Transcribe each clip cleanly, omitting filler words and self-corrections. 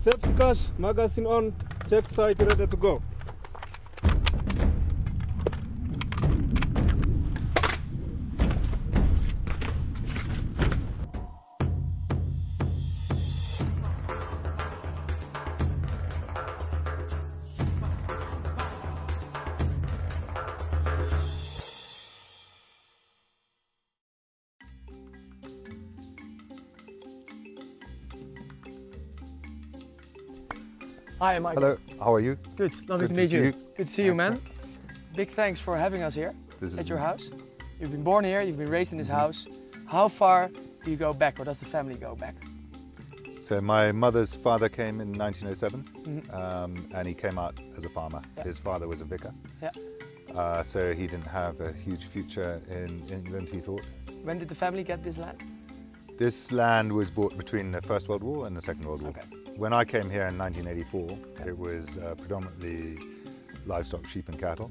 Safety cash, magazine on, check site ready to go. Hi, Michael. Hello, how are you? Good, lovely to meet you. Good to see you, man. Big thanks for having us here at your house. You've been born here, you've been raised in this house. How far do you go back, or does the family go back? So my mother's father came in 1907 and he came out as a farmer. Yeah. His father was a vicar. Yeah. So he didn't have a huge future in England, he thought. When did the family get this land? This land was bought between the First World War and the Second World War. Okay. When I came here in 1984, it was predominantly livestock, sheep and cattle.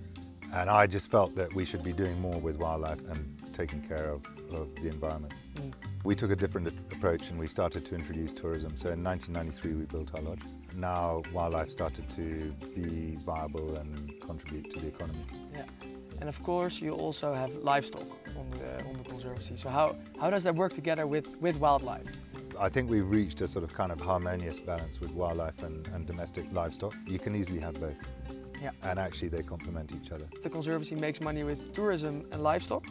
And I just felt that we should be doing more with wildlife and taking care of the environment. We took a different approach and we started to introduce tourism. So in 1993 we built our lodge. Now wildlife started to be viable and contribute to the economy. Yeah. And of course you also have livestock on the Conservancy. So how does that work together with wildlife? I think we've reached a sort of kind of harmonious balance with wildlife and domestic livestock. You can easily have both. Yeah. And actually they complement each other. The Conservancy makes money with tourism and livestock.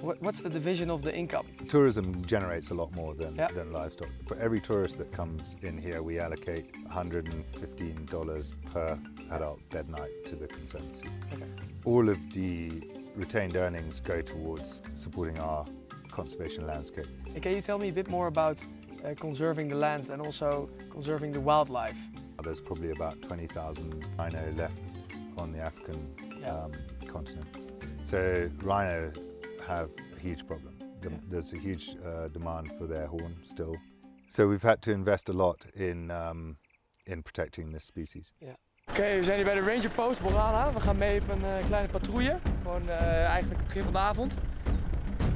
What's the division of the income? Tourism generates a lot more than livestock. For every tourist that comes in here, we allocate $115 per adult bed night to the Conservancy. Okay. All of the retained earnings go towards supporting our conservation landscape. And can you tell me a bit more about conserving the land and also conserving the wildlife? There's probably about 20,000 rhino left on the African continent. So rhino have a huge problem. There's a huge demand for their horn still. So we've had to invest a lot in protecting this species. Ja. Oké, we zijn hier bij de Ranger Post Borana. We gaan mee op een kleine patrouille. Gewoon eigenlijk het begin van de avond.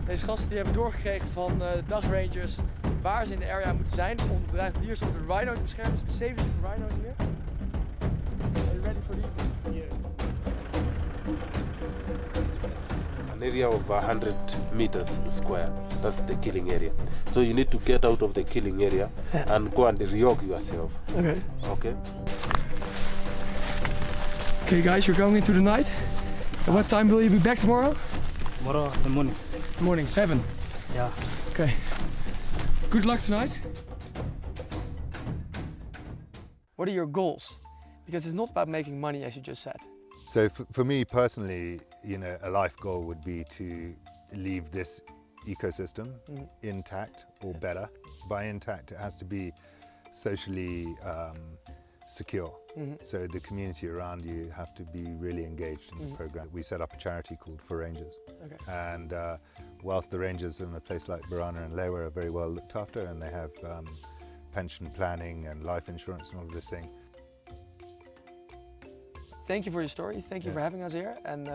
Deze gasten die hebben doorgekregen van de dagrangers waar ze in de area moeten zijn om bedreigde diersoorten de rhino te beschermen. Dus we hebben 70 rhino's hier. Are you ready for the evening? Yes. An area of 100 meters square, that's the killing area. So you need to get out of the killing area and go and re-yog yourself. Okay. Okay? Okay guys, you're going into the night. At what time will you be back tomorrow? Tomorrow in the morning. Morning, 7. Yeah. Okay. Good luck tonight. What are your goals? Because it's not about making money, as you just said. So for me personally, a life goal would be to leave this ecosystem intact or better. By intact, it has to be socially secure. So the community around you have to be really engaged in the program. We set up a charity called For Rangers. Okay. And whilst the rangers in a place like Borana and Lewa are very well looked after and they have pension planning and life insurance and all of this thing. Thank you for your story. Thank you for having us here. And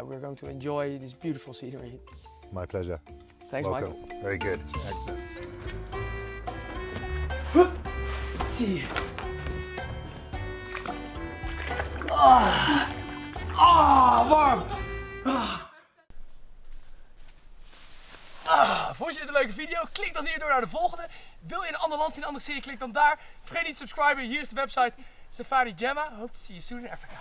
we're going to enjoy this beautiful scenery. My pleasure. Thanks, Welcome. Michael. Very good. Excellent. Warm! Vond je dit een leuke video? Klik dan hier door naar de volgende. Wil je een ander land zien, een andere serie? Klik dan daar. Vergeet niet te subscriben. Hier is de website Safari Gemma. Hope to see you soon in Africa.